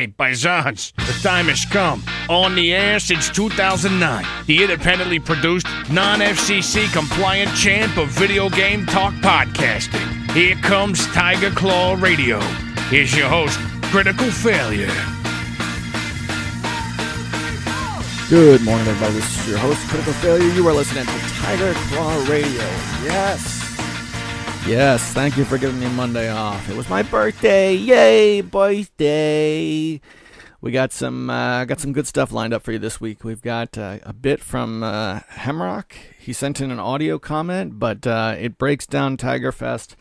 Hey, paisans, the time has come. On the air since 2009, the independently produced, non-FCC compliant champ of video game talk podcasting. Here comes Tiger Claw Radio. Here's your host, Critical Failure. Good morning, everybody. This is your host, Critical Failure. You are listening to Tiger Claw Radio. Yes, thank you for giving me Monday off. It was my birthday. Yay, birthday. We got some good stuff lined up for you this week. We've got a bit from Hemrock. He sent in an audio comment, but it breaks down Tiger Fest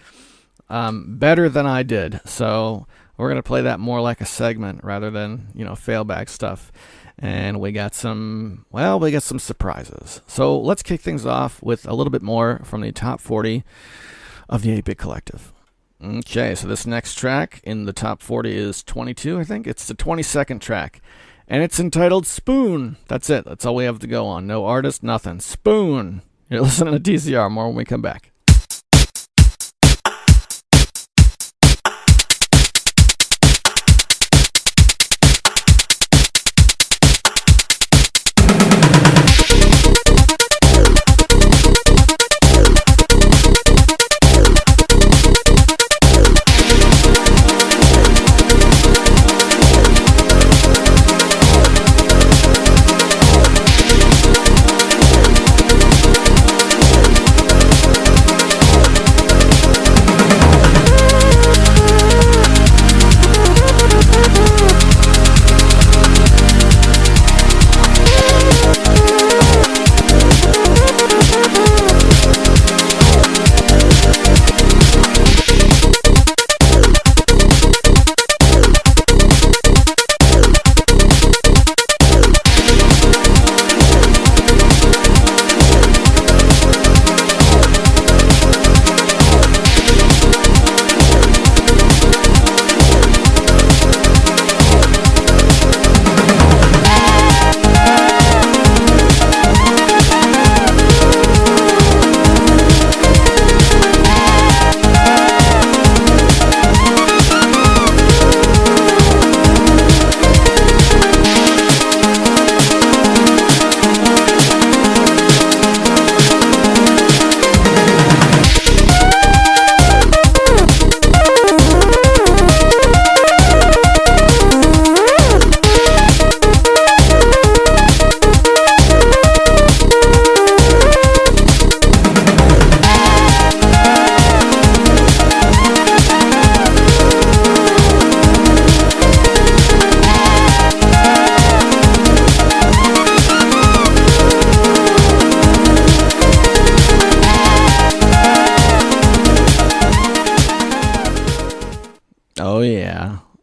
better than I did. So we're going to play that more like a segment rather than, failback stuff. And we got some surprises. So let's kick things off with a little bit more from the top 40 of the 8-Bit Collective. Okay, so this next track in the top 40 is 22, I think. It's the 22nd track, and it's entitled Spoon. That's it. That's all we have to go on. No artist, nothing. Spoon. You're listening to TCR. More when we come back.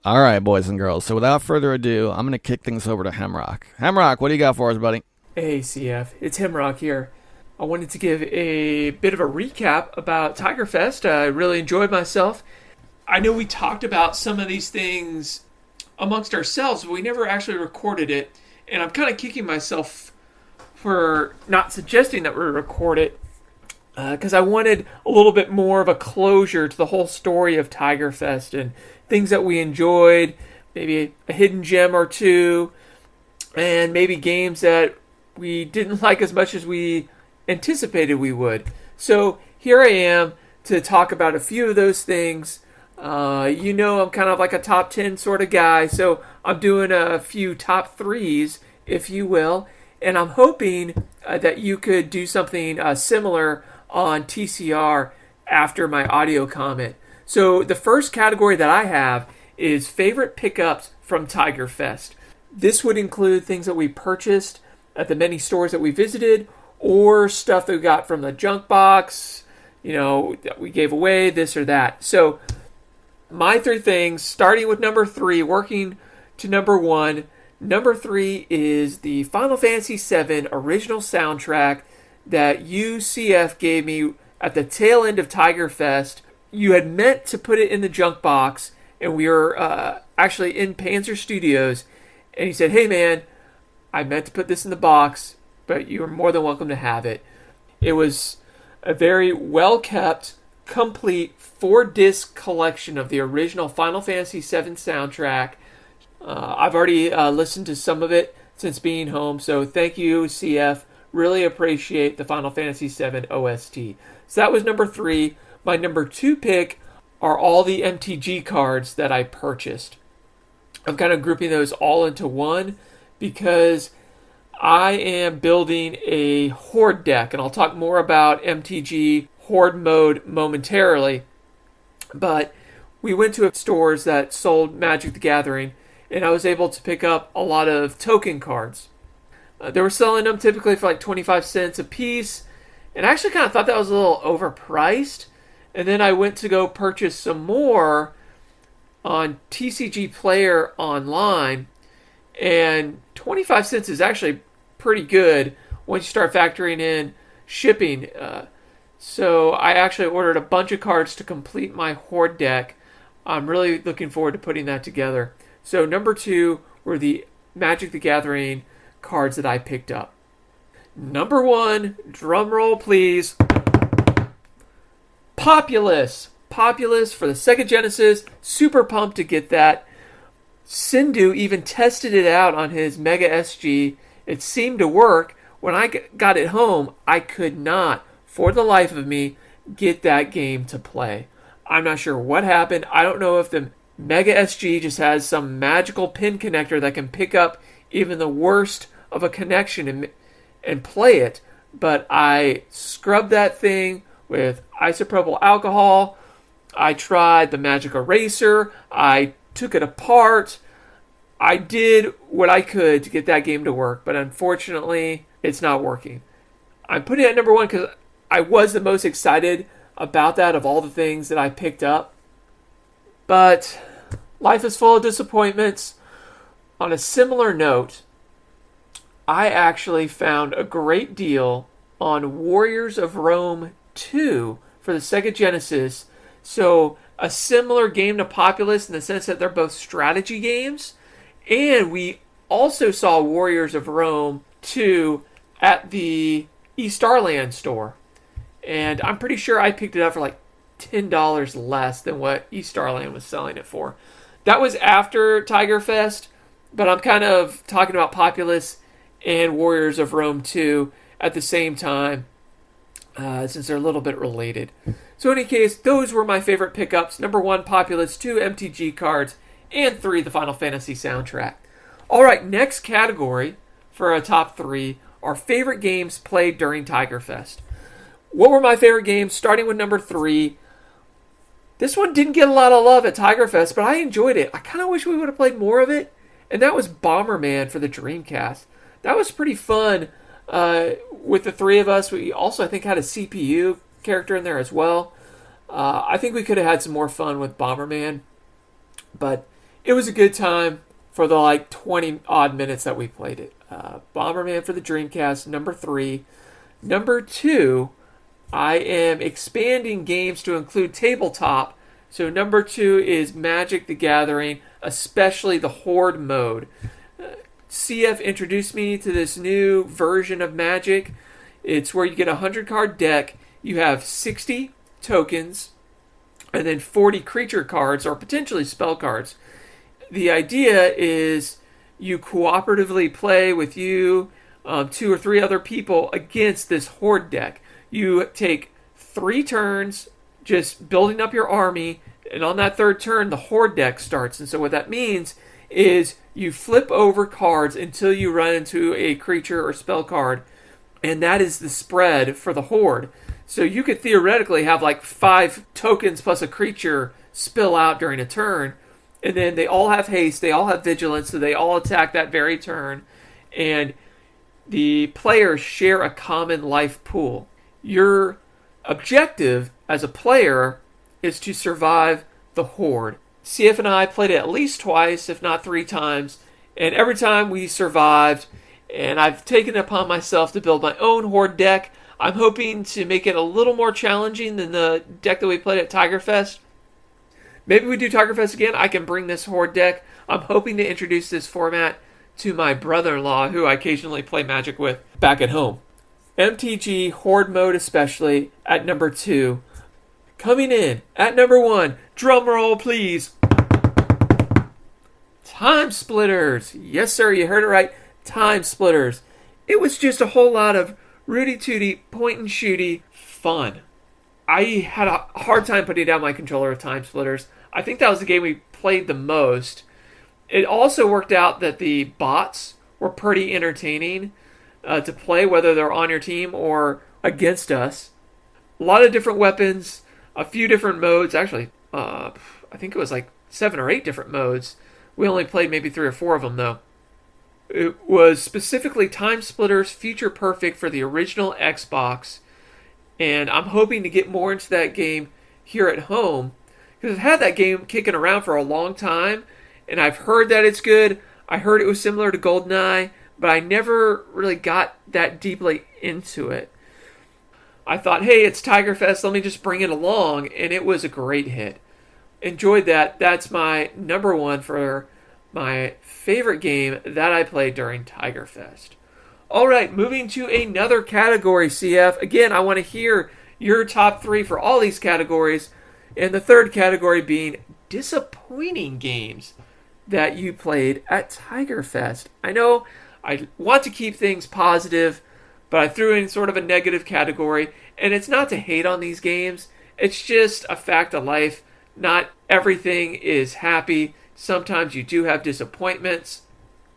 All right, boys and girls. So without further ado, I'm going to kick things over to Hemrock. Hemrock, what do you got for us, buddy? Hey, CF. It's Hemrock here. I wanted to give a bit of a recap about Tiger Fest. I really enjoyed myself. I know we talked about some of these things amongst ourselves, but we never actually recorded it. And I'm kind of kicking myself for not suggesting that we record it because I wanted a little bit more of a closure to the whole story of Tiger Fest and things that we enjoyed, maybe a hidden gem or two, and maybe games that we didn't like as much as we anticipated we would. So here I am to talk about a few of those things. I'm kind of like a top 10 sort of guy, so I'm doing a few top threes, if you will, and I'm hoping that you could do something similar on TCR after my audio comment. So the first category that I have is favorite pickups from Tiger Fest. This would include things that we purchased at the many stores that we visited, or stuff that we got from the junk box, that we gave away, this or that. So my three things, starting with number 3, working to number 1. Number 3 is the Final Fantasy VII original soundtrack that UCF gave me at the tail end of Tiger Fest. You had meant to put it in the junk box, and we were actually in Panzer Studios, and he said, hey man, I meant to put this in the box, but you are more than welcome to have it. It was a very well-kept, complete 4-disc collection of the original Final Fantasy VII soundtrack. I've already listened to some of it since being home, so thank you, CF. Really appreciate the Final Fantasy VII OST. So that was number 3. My number 2 pick are all the MTG cards that I purchased. I'm kind of grouping those all into one because I am building a Horde deck, and I'll talk more about MTG Horde mode momentarily. But we went to stores that sold Magic the Gathering, and I was able to pick up a lot of token cards. They were selling them typically for like 25 cents a piece, and I actually kind of thought that was a little overpriced. And then I went to go purchase some more on TCG Player online, and 25 cents is actually pretty good once you start factoring in shipping. So I actually ordered a bunch of cards to complete my Horde deck. I'm really looking forward to putting that together. So number 2 were the Magic the Gathering cards that I picked up. Number 1, drum roll please. Populous for the Sega Genesis. Super pumped to get that. Sindhu even tested it out on his Mega SG. It seemed to work. When I got it home, I could not, for the life of me, get that game to play. I'm not sure what happened. I don't know if the Mega SG just has some magical pin connector that can pick up even the worst of a connection and play it. But I scrubbed that thing with isopropyl alcohol. I tried the magic eraser. I took it apart. I did what I could to get that game to work, but unfortunately, it's not working. I'm putting it at number 1 because I was the most excited about that of all the things that I picked up. But life is full of disappointments. On a similar note, I actually found a great deal on Warriors of Rome 2 for the Sega Genesis. So a similar game to Populous in the sense that they're both strategy games. And we also saw Warriors of Rome 2 at the East Starland store. And I'm pretty sure I picked it up for like $10 less than what East Starland was selling it for. That was after Tiger Fest, but I'm kind of talking about Populous and Warriors of Rome 2 at the same time, since they're a little bit related. So in any case, those were my favorite pickups. Number 1, Populous, 2, MTG cards, and 3, the Final Fantasy soundtrack. All right, next category for a top 3 are favorite games played during Tiger Fest. What were my favorite games? Starting with number 3. This one didn't get a lot of love at Tiger Fest, but I enjoyed it. I kind of wish we would have played more of it, and that was Bomberman for the Dreamcast. That was pretty fun with the 3 of us. We also, I think, had a CPU character in there as well. I think we could have had some more fun with Bomberman, but it was a good time for the 20-odd minutes that we played it. Bomberman for the Dreamcast, number 3. Number 2, I am expanding games to include tabletop. So number 2 is Magic the Gathering, especially the Horde mode. CF introduced me to this new version of Magic. It's where you get a 100-card deck. You have 60 tokens and then 40 creature cards or potentially spell cards. The idea is you cooperatively play with 2 or 3 other people against this Horde deck. You take 3 turns just building up your army, and on that 3rd turn, the Horde deck starts. And so what that means is you flip over cards until you run into a creature or spell card, and that is the spread for the Horde. So you could theoretically have 5 tokens plus a creature spill out during a turn, and then they all have haste, they all have vigilance, so they all attack that very turn, and the players share a common life pool. Your objective as a player is to survive the Horde. CF and I played it at least twice, if not 3 times, and every time we survived, and I've taken it upon myself to build my own Horde deck. I'm hoping to make it a little more challenging than the deck that we played at Tiger Fest. Maybe we do Tiger Fest again. I can bring this Horde deck. I'm hoping to introduce this format to my brother-in-law, who I occasionally play Magic with back at home. MTG Horde mode especially at number 2. Coming in at number 1, drum roll please, Time Splitters. Yes, sir, you heard it right. Time Splitters. It was just a whole lot of rooty-tooty, point-and-shooty fun. I had a hard time putting down my controller with Time Splitters. I think that was the game we played the most. It also worked out that the bots were pretty entertaining to play, whether they're on your team or against us. A lot of different weapons, a few different modes. Actually, I think it was like 7 or 8 different modes. We only played maybe 3 or 4 of them, though. It was specifically Time Splitters Future Perfect for the original Xbox. And I'm hoping to get more into that game here at home, because I've had that game kicking around for a long time, and I've heard that it's good. I heard it was similar to GoldenEye, but I never really got that deeply into it. I thought, hey, it's Tiger Fest, let me just bring it along, and it was a great hit. Enjoyed that. That's my number 1 for my favorite game that I played during Tiger Fest. All right, moving to another category, CF. Again, I want to hear your top 3 for all these categories, and the third category being disappointing games that you played at Tiger Fest. I know I want to keep things positive, but I threw in sort of a negative category, and it's not to hate on these games. It's just a fact of life. Not everything is happy. Sometimes you do have disappointments.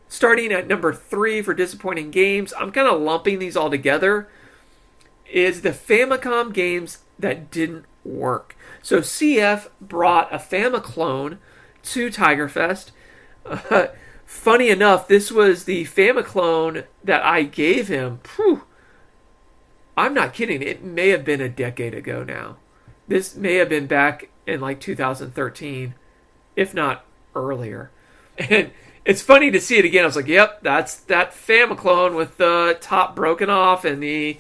Starting at number 3 for disappointing games, I'm kind of lumping these all together, is the Famicom games that didn't work. So CF brought a Famiclone to Tiger Fest. Funny enough, this was the Famiclone that I gave him. I'm not kidding. It may have been a decade ago now. This may have been back in like 2013, if not earlier. And it's funny to see it again. I was like, yep, that's that Famiclone with the top broken off and the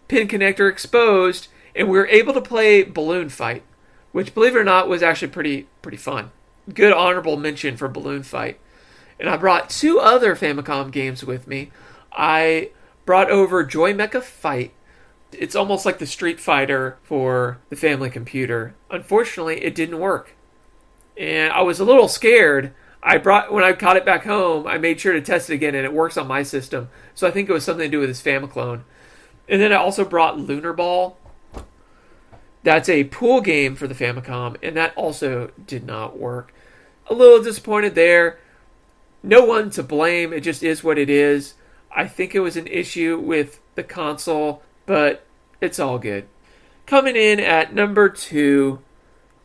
pin connector exposed. And we were able to play Balloon Fight, which, believe it or not, was actually pretty fun. Good honorable mention for Balloon Fight. And I brought 2 other Famicom games with me. I brought over Joy Mecha Fight. It's almost like the Street Fighter for the family computer. Unfortunately, it didn't work. And I was a little scared. When I caught it back home, I made sure to test it again, and it works on my system. So I think it was something to do with this Famiclone. And then I also brought Lunar Ball. That's a pool game for the Famicom, and that also did not work. A little disappointed there. No one to blame. It just is what it is. I think it was an issue with the console, but it's all good. Coming in at number 2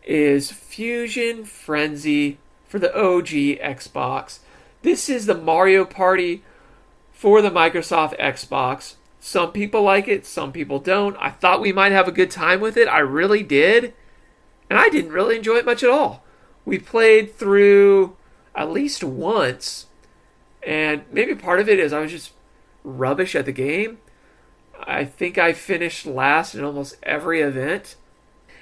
is Fusion Frenzy for the OG Xbox. This is the Mario Party for the Microsoft Xbox. Some people like it, some people don't. I thought we might have a good time with it. I really did. And I didn't really enjoy it much at all. We played through at least once. And maybe part of it is I was just rubbish at the game. I think I finished last in almost every event.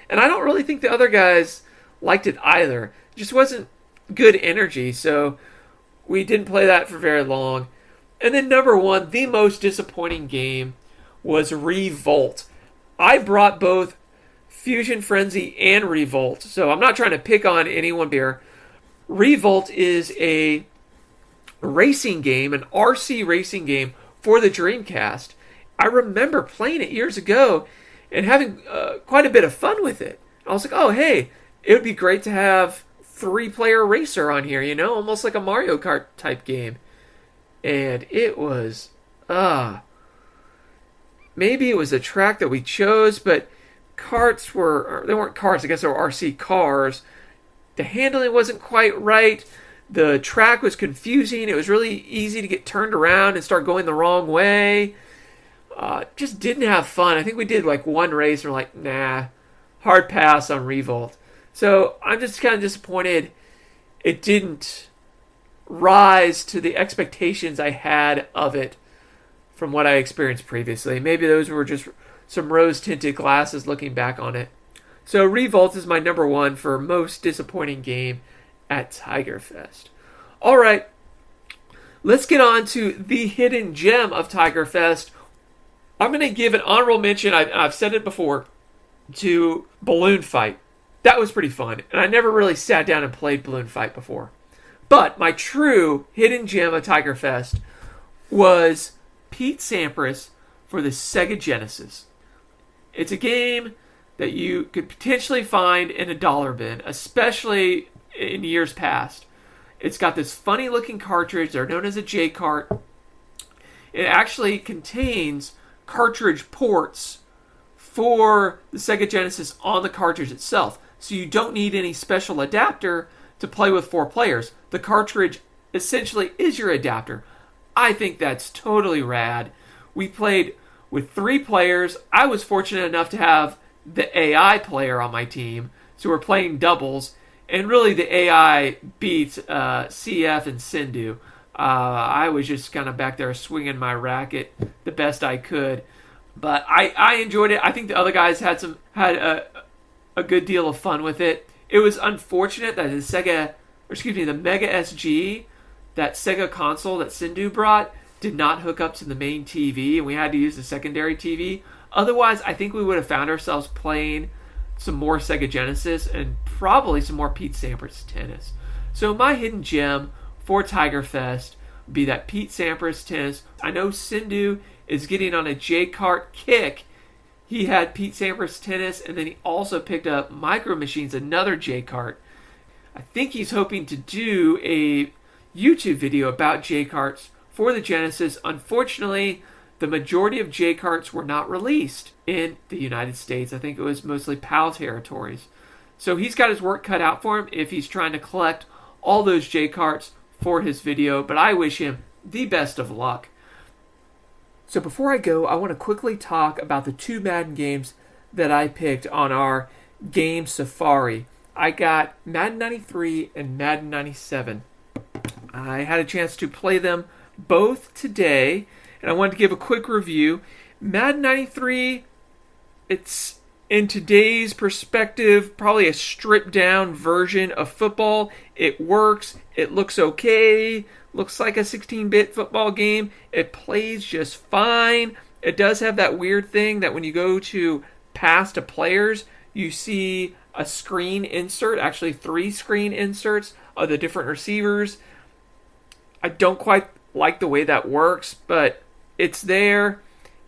And I don't really think the other guys liked it either. It just wasn't good energy, so we didn't play that for very long. And then number 1, the most disappointing game was Revolt. I brought both Fusion Frenzy and Revolt, so I'm not trying to pick on anyone here. Revolt is a racing game, an RC racing game for the Dreamcast. I remember playing it years ago and having quite a bit of fun with it. I was like, oh, hey, it would be great to have 3-player racer on here, almost like a Mario Kart type game. And it was, maybe it was a track that we chose, but they weren't carts, I guess they were RC cars. The handling wasn't quite right. The track was confusing. It was really easy to get turned around and start going the wrong way. Just didn't have fun. I think we did like one race and we're like, nah, hard pass on Revolt. So I'm just kind of disappointed it didn't rise to the expectations I had of it from what I experienced previously. Maybe those were just some rose-tinted glasses looking back on it. So Revolt is my number 1 for most disappointing game at Tiger Fest. All right, let's get on to the hidden gem of Tiger Fest. I'm going to give an honorable mention, I've said it before, to Balloon Fight. That was pretty fun, and I never really sat down and played Balloon Fight before. But my true hidden gem of Tiger Fest was Pete Sampras for the Sega Genesis. It's a game that you could potentially find in a dollar bin, especially in years past. It's got this funny looking cartridge. They're known as a J-Cart. It actually contains cartridge ports for the Sega Genesis on the cartridge itself. So you don't need any special adapter to play with 4 players. The cartridge essentially is your adapter. I think that's totally rad. We played with 3 players. I was fortunate enough to have the AI player on my team, so we're playing doubles. And really, the AI beat CF and Sindhu. I was just kind of back there swinging my racket the best I could, but I enjoyed it. I think the other guys had a good deal of fun with it. It was unfortunate that the Mega SG, that Sega console that Sindhu brought, did not hook up to the main TV, and we had to use the secondary TV. Otherwise, I think we would have found ourselves playing some more Sega Genesis and probably some more Pete Sampras tennis. So my hidden gem for Tiger Fest would be that Pete Sampras tennis. I know Sindhu is getting on a J-Cart kick. He had Pete Sampras tennis, and then he also picked up Micro Machines, another J-Cart. I think he's hoping to do a YouTube video about J-Carts for the Genesis. Unfortunately, the majority of J-Carts were not released in the United States. I think it was mostly PAL territories. So he's got his work cut out for him if he's trying to collect all those J-Carts for his video, but I wish him the best of luck. So before I go, I want to quickly talk about the 2 Madden games that I picked on our game safari. I got Madden 93 and Madden 97. I had a chance to play them both today, and I wanted to give a quick review. Madden 93, it's in today's perspective probably a stripped down version of football. It works, it looks okay, looks like a 16-bit football game. It plays just fine. It does have that weird thing that when you go to pass to players, you see a screen insert, actually 3 screen inserts of the different receivers. I don't quite like the way that works, but it's there.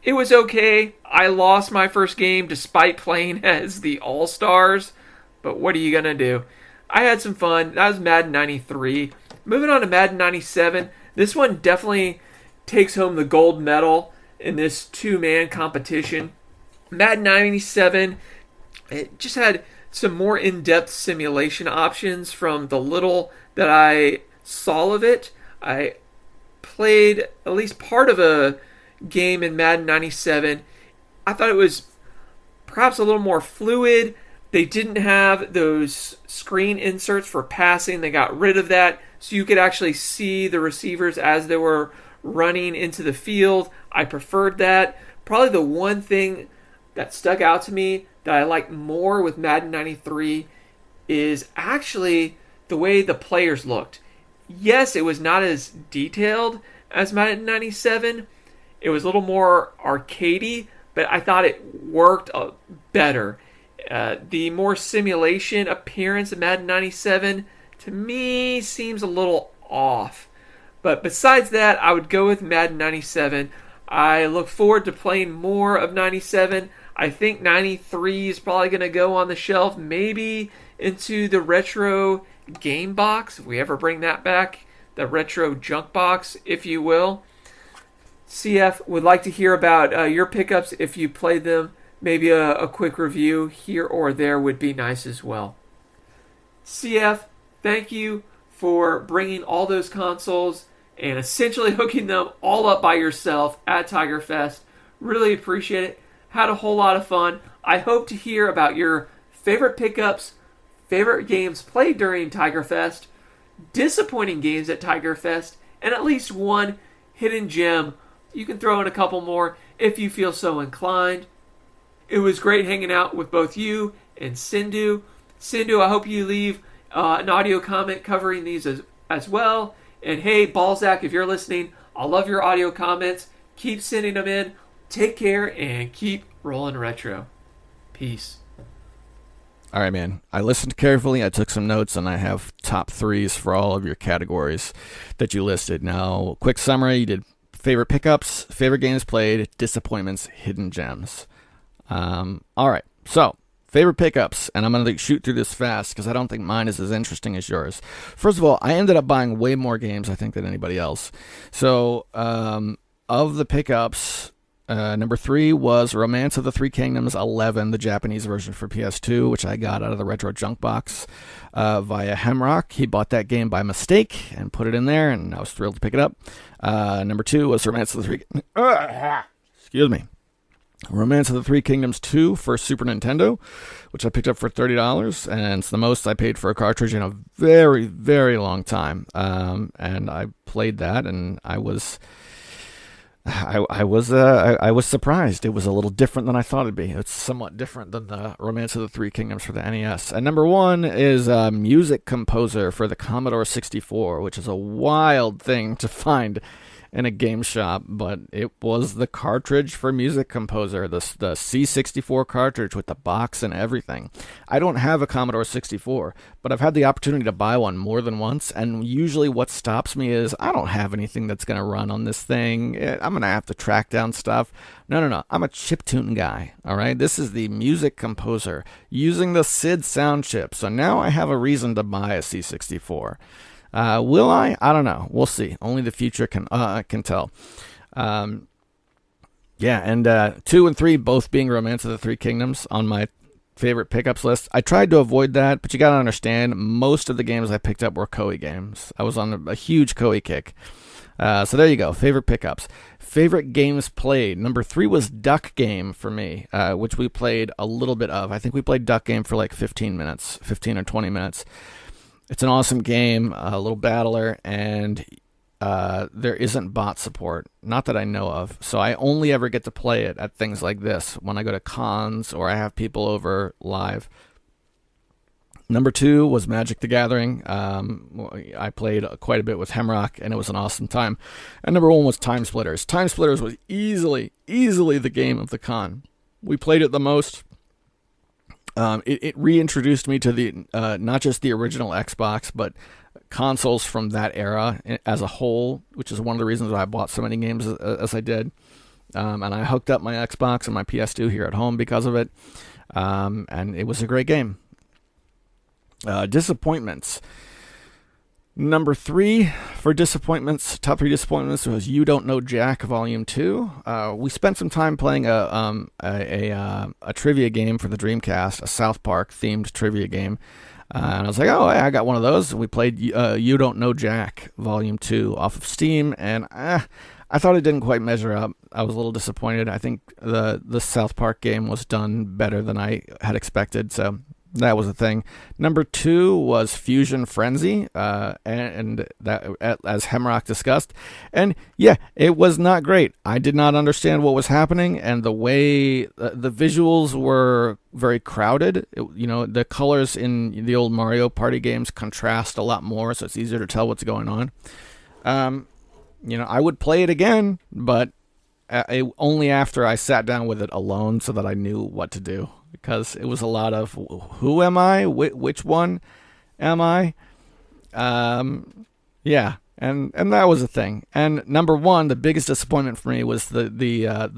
It was okay. I lost my first game despite playing as the All-Stars, but what are you going to do? I had some fun. That was Madden 93. Moving on to Madden 97, this one definitely takes home the gold medal in this 2-man competition. Madden 97, it just had some more in-depth simulation options from the little that I saw of it. I played at least part of a game in Madden 97. I thought it was perhaps a little more fluid. They didn't have those screen inserts for passing. They got rid of that, so you could actually see the receivers as they were running into the field. I preferred that. Probably the one thing that stuck out to me that I like more with Madden 93 is actually the way the players looked. Yes, it was not as detailed as Madden 97. It was a little more arcadey, but I thought it worked better. The more simulation appearance of Madden 97, to me, seems a little off. But besides that, I would go with Madden 97. I look forward to playing more of 97. I think 93 is probably going to go on the shelf, maybe into the retro game box, if we ever bring that back, the retro junk box, if you will. CF would like to hear about your pickups if you played them. Maybe a quick review here or there would be nice as well. CF, thank you for bringing all those consoles and essentially hooking them all up by yourself at Tiger Fest. Really appreciate it. Had a whole lot of fun. I hope to hear about your favorite pickups, favorite games played during Tiger Fest, disappointing games at Tiger Fest, and at least one hidden gem. You can throw in a couple more if you feel so inclined. It was great hanging out with both you and Sindhu. Sindhu, I hope you leave an audio comment covering these as well. And hey, Balzac, if you're listening, I love your audio comments. Keep sending them in. Take care and keep rolling retro. Peace. All right, man. I listened carefully. I took some notes, and I have top threes for all of your categories that you listed. Now, quick summary. You did favorite pickups, favorite games played, disappointments, hidden gems. All right. So, favorite pickups, and I'm going to shoot through this fast because I don't think mine is as interesting as yours. First of all, I ended up buying way more games, I think, than anybody else. So, of the pickups, number 3 was Romance of the Three Kingdoms 11, the Japanese version for PS2, which I got out of the Retro Junk Box via Hemrock. He bought that game by mistake and put it in there, and I was thrilled to pick it up. Number 2 was Romance of the Three... Excuse me. Romance of the Three Kingdoms 2 for Super Nintendo, which I picked up for $30, and it's the most I paid for a cartridge in a very, very long time. And I played that, and I was surprised. It was a little different than I thought it'd be. It's somewhat different than the Romance of the Three Kingdoms for the NES. And number 1 is Music Composer for the Commodore 64, which is a wild thing to find in a game shop, but it was the cartridge for Music Composer, the C64 cartridge with the box and everything. I don't have a Commodore 64, but I've had the opportunity to buy one more than once, and usually what stops me is I don't have anything that's going to run on this thing. I'm going to have to track down stuff. No. I'm a chiptune guy, all right? This is the Music Composer using the SID sound chip, so now I have a reason to buy a C64. Will I? I don't know. We'll see. Only the future can tell. And 2 and 3 both being Romance of the Three Kingdoms on my favorite pickups list. I tried to avoid that, but you got to understand, most of the games I picked up were Koei games. I was on a huge Koei kick. So there you go. Favorite pickups. Favorite games played. Number 3 was Duck Game for me, which we played a little bit of. I think we played Duck Game for like 15 or 20 minutes. It's an awesome game, a little battler, and there isn't bot support, not that I know of. So I only ever get to play it at things like this, when I go to cons or I have people over live. Number 2 was Magic the Gathering. I played quite a bit with Hemrock, and it was an awesome time. And number 1 was Time Splitters. Time Splitters was easily the game of the con. We played it the most. It reintroduced me to the not just the original Xbox, but consoles from that era as a whole, which is one of the reasons why I bought so many games as I did. And I hooked up my Xbox and my PS2 here at home because of it. And it was a great game. Disappointments. Number 3 for disappointments, top 3 disappointments was You Don't Know Jack Volume 2. We spent some time playing a trivia game for the Dreamcast, a South Park themed trivia game. And I was like, oh, I got one of those. We played You Don't Know Jack Volume 2 off of Steam, and I thought it didn't quite measure up. I was a little disappointed. I think the South Park game was done better than I had expected, so that was a thing. Number 2 was Fusion Frenzy, and that, as Hemrock discussed. And yeah, it was not great. I did not understand what was happening, and the way the visuals were very crowded. The colors in the old Mario Party games contrast a lot more, so it's easier to tell what's going on. I would play it again, but only after I sat down with it alone so that I knew what to do. Because it was a lot of, who am I? Which one am I? Yeah, and that was a thing. And number 1, the biggest disappointment for me was the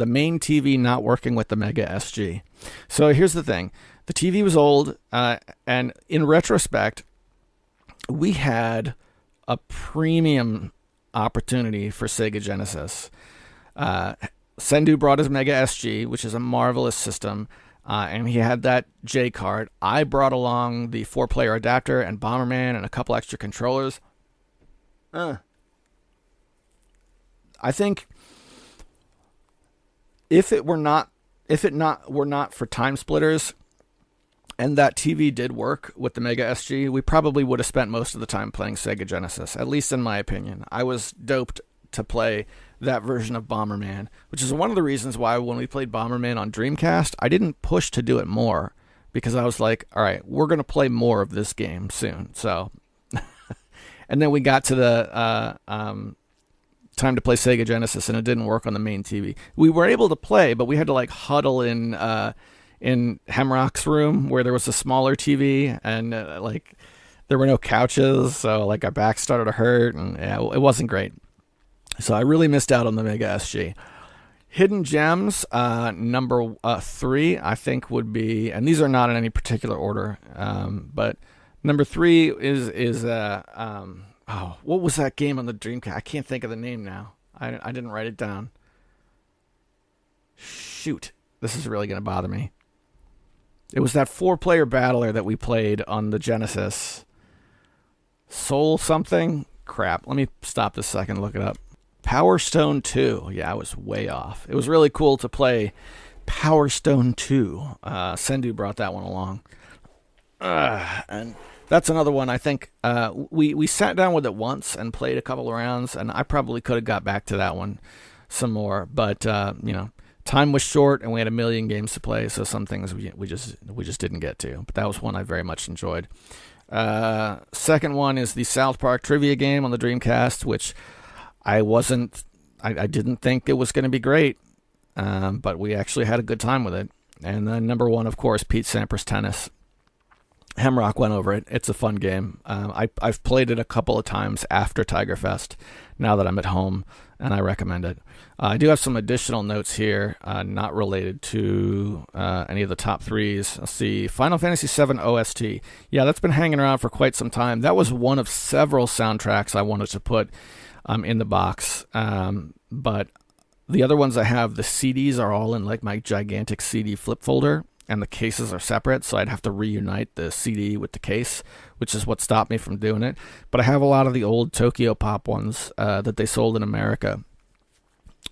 main TV not working with the Mega SG. So here's the thing. The TV was old, and in retrospect, we had a premium opportunity for Sega Genesis. Sendu brought his Mega SG, which is a marvelous system. And he had that J card. I brought along the 4-player adapter and Bomberman and a couple extra controllers. I think if it were not for Time Splitters, and that TV did work with the Mega SG, we probably would have spent most of the time playing Sega Genesis. At least in my opinion, I was doped to play that version of Bomberman, which is one of the reasons why when we played Bomberman on Dreamcast, I didn't push to do it more, because I was like, all right, we're going to play more of this game soon. So, and then we got to the time to play Sega Genesis, and it didn't work on the main TV. We were able to play, but we had to huddle in in Hemrock's room where there was a smaller TV and like there were no couches, so like our back started to hurt, and yeah, it wasn't great. So I really missed out on the Mega SG. Hidden gems, number 3, I think would be, and these are not in any particular order, but number 3 is what was that game on the Dreamcast? I can't think of the name now. I didn't write it down. Shoot, this is really going to bother me. It was that 4-player battler that we played on the Genesis. Soul something? Crap. Let me stop this second and look it up. Power Stone 2. Yeah, I was way off. It was really cool to play Power Stone 2. Sendu brought that one along. And that's another one I think we sat down with it once and played a couple of rounds, and I probably could have got back to that one some more. But, time was short and we had a million games to play, so some things we just didn't get to. But that was one I very much enjoyed. Second one is the South Park trivia game on the Dreamcast, which I didn't think it was going to be great, but we actually had a good time with it. And then number 1, of course, Pete Sampras Tennis. Hemrock went over it. It's a fun game. I've played it a couple of times after Tiger Fest, now that I'm at home, and I recommend it. I do have some additional notes here, not related to any of the top 3s. Let's see, Final Fantasy VII OST. Yeah, that's been hanging around for quite some time. That was one of several soundtracks I wanted to put in the box, but the other ones I have, the CDs are all in like my gigantic CD flip folder, and the cases are separate, so I'd have to reunite the CD with the case, which is what stopped me from doing it. But I have a lot of the old Tokyo Pop ones that they sold in America.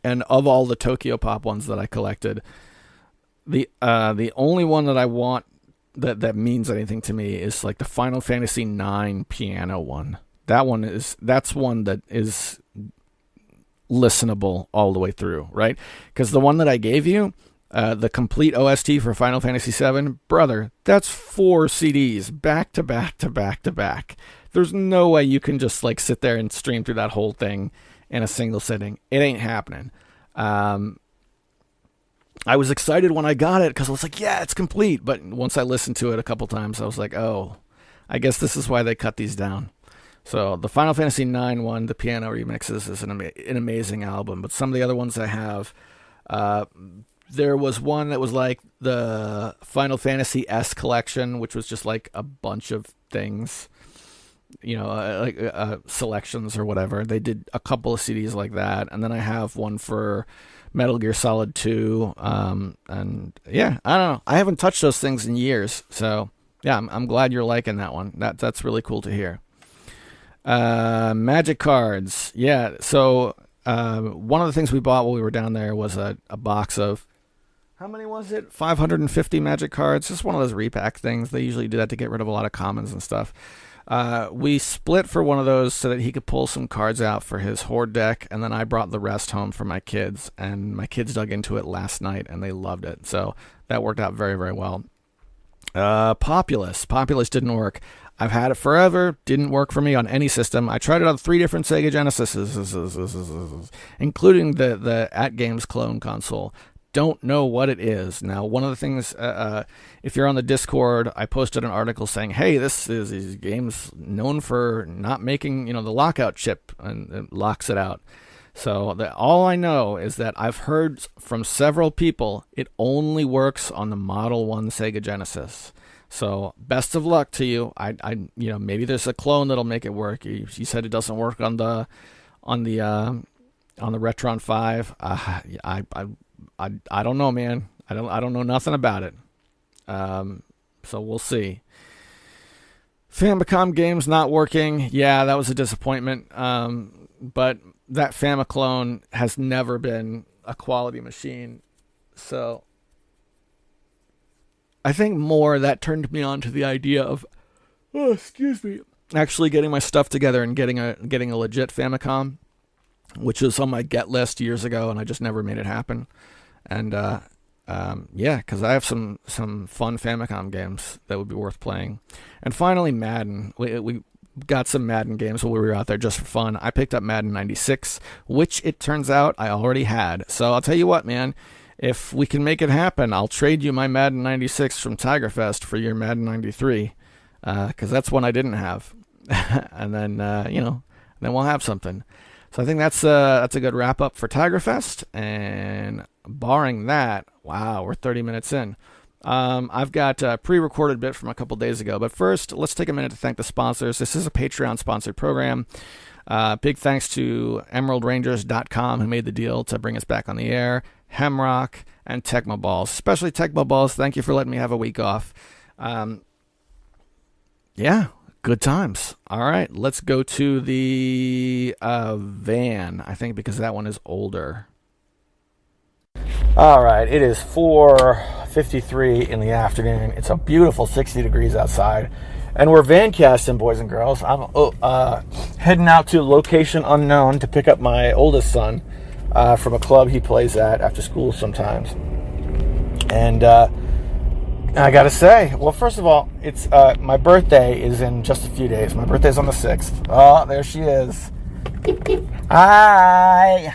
And of all the Tokyo Pop ones that I collected, the only one that I want that means anything to me is like the Final Fantasy IX piano one. That's one that is listenable all the way through, right? Because the one that I gave you, the complete OST for Final Fantasy VII, brother, that's 4 CDs back to back to back to back. There's no way you can just like sit there and stream through that whole thing in a single sitting. It ain't happening. I was excited when I got it because I was like, yeah, it's complete. But once I listened to it a couple times, I was like, oh, I guess this is why they cut these down. So the Final Fantasy IX one, the piano remixes, is an amazing album. But some of the other ones I have, there was one that was like the Final Fantasy S collection, which was just like a bunch of things, selections or whatever. They did a couple of CDs like that. And then I have one for Metal Gear Solid 2. And yeah, I don't know. I haven't touched those things in years. So yeah, I'm glad you're liking that one. That's really cool to hear. Magic cards. Yeah. So, one of the things we bought while we were down there was a box of, how many was it? 550 Magic cards. Just one of those repack things. They usually do that to get rid of a lot of commons and stuff. We split for one of those so that he could pull some cards out for his Horde deck, and then I brought the rest home for my kids, and my kids dug into it last night, and they loved it. So that worked out very, very well. Populous. Populous didn't work. I've had it forever. Didn't work for me on any system. I tried it on 3 different Sega Genesises, including the At Games clone console. Don't know what it is. Now, one of the things, if you're on the Discord, I posted an article saying, hey, this game's known for not making, the lockout chip, and it locks it out. So all I know is that I've heard from several people it only works on the Model 1 Sega Genesis. So best of luck to you. I maybe there's a clone that'll make it work. You said it doesn't work on the Retron 5. I don't know, man. I don't know nothing about it. So we'll see. Famicom games not working. Yeah, that was a disappointment. But that Famiclone has never been a quality machine. So I think more that turned me on to the idea of, actually getting my stuff together and getting a legit Famicom, which was on my get list years ago, and I just never made it happen. And because I have some fun Famicom games that would be worth playing. And finally, Madden. We got some Madden games while we were out there just for fun. I picked up Madden 96, which it turns out I already had. So I'll tell you what, man. if we can make it happen, I'll trade you my Madden 96 from Tigerfest for your Madden 93, because that's one I didn't have. And then, then we'll have something. So I think that's a good wrap up for Tigerfest. And barring that, wow, we're 30 minutes in. I've got a pre-recorded bit from a couple days ago. But first, let's take a minute to thank the sponsors. This is a Patreon-sponsored program. Big thanks to EmeraldRangers.com, who made the deal to bring us back on the air, Hemrock, and Tecmo Balls. Especially Tecmo Balls, thank you for letting me have a week off. Yeah, good times. All right, let's go to the van, I think, because that one is older. All right, it is 4:53 in the afternoon. It's a beautiful 60 degrees outside, and we're van casting, boys and girls. I'm heading out to location unknown to pick up my oldest son from a club he plays at after school sometimes. And I gotta say, well, first of all, it's my birthday is in just a few days. My birthday's on the 6th. Oh, there she is. Hi.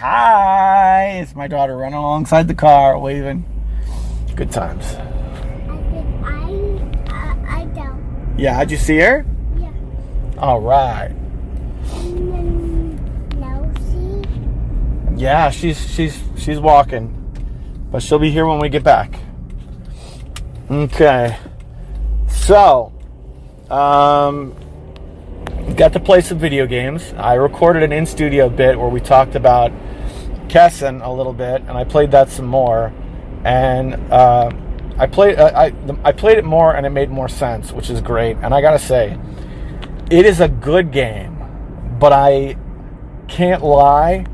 It's my daughter running alongside the car, waving. Good times. I don't. Yeah, did you see her? Yeah. All right. No, see? Yeah, she's walking, but she'll be here when we get back. Okay. So, got to play some video games. I recorded an in-studio bit where we talked about Kessen a little bit, and I played that some more. And I played it more, and it made more sense, which is great. And I gotta say, it is a good game, but I can't lie.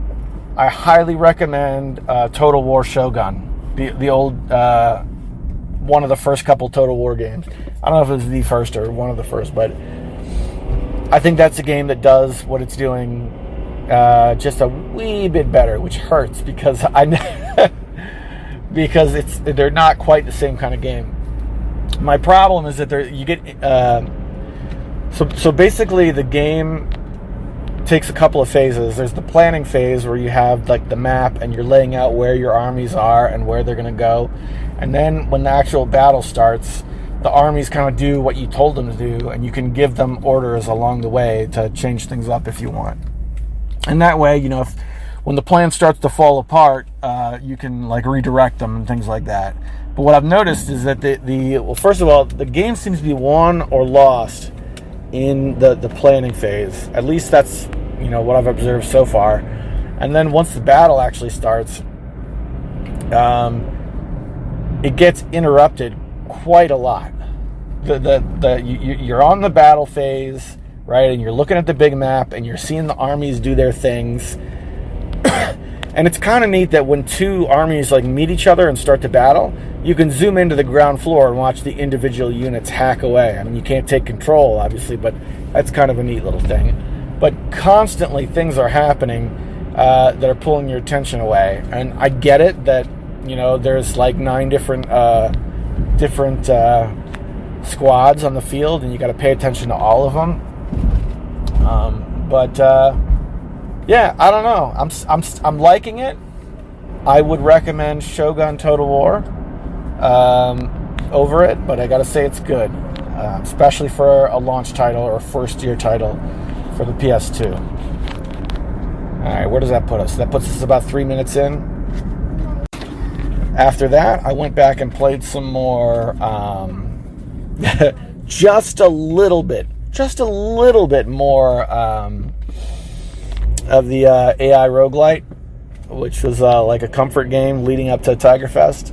I highly recommend Total War Shogun, the old one of the first couple Total War games. I don't know if it was the first or one of the first, but I think that's a game that does what it's doing just a wee bit better, which hurts because because they're not quite the same kind of game. My problem is that you get so basically the game takes a couple of phases. There's the planning phase where you have like the map and you're laying out where your armies are and where they're going to go. And then when the actual battle starts, the armies kind of do what you told them to do, and you can give them orders along the way to change things up if you want. And that way, when the plan starts to fall apart, you can like redirect them and things like that. But what I've noticed is that well, first of all, the game seems to be won or lost in the planning phase. At least that's what I've observed so far. And then once the battle actually starts, it gets interrupted quite a lot. You're on the battle phase, right? And you're looking at the big map and you're seeing the armies do their things. And it's kind of neat that when two armies like meet each other and start to battle, you can zoom into the ground floor and watch the individual units hack away. I mean, you can't take control, obviously, but that's kind of a neat little thing. But constantly things are happening that are pulling your attention away. And I get it that, there's like 9 different squads on the field, and you got to pay attention to all of them. Yeah, I don't know. I'm liking it. I would recommend Shogun Total War over it, but I got to say it's good, especially for a launch title or a first-year title for the PS2. All right, where does that put us? That puts us about 3 minutes in. After that, I went back and played some more, just a little bit more of the AI roguelite, which was like a comfort game leading up to Tigerfest.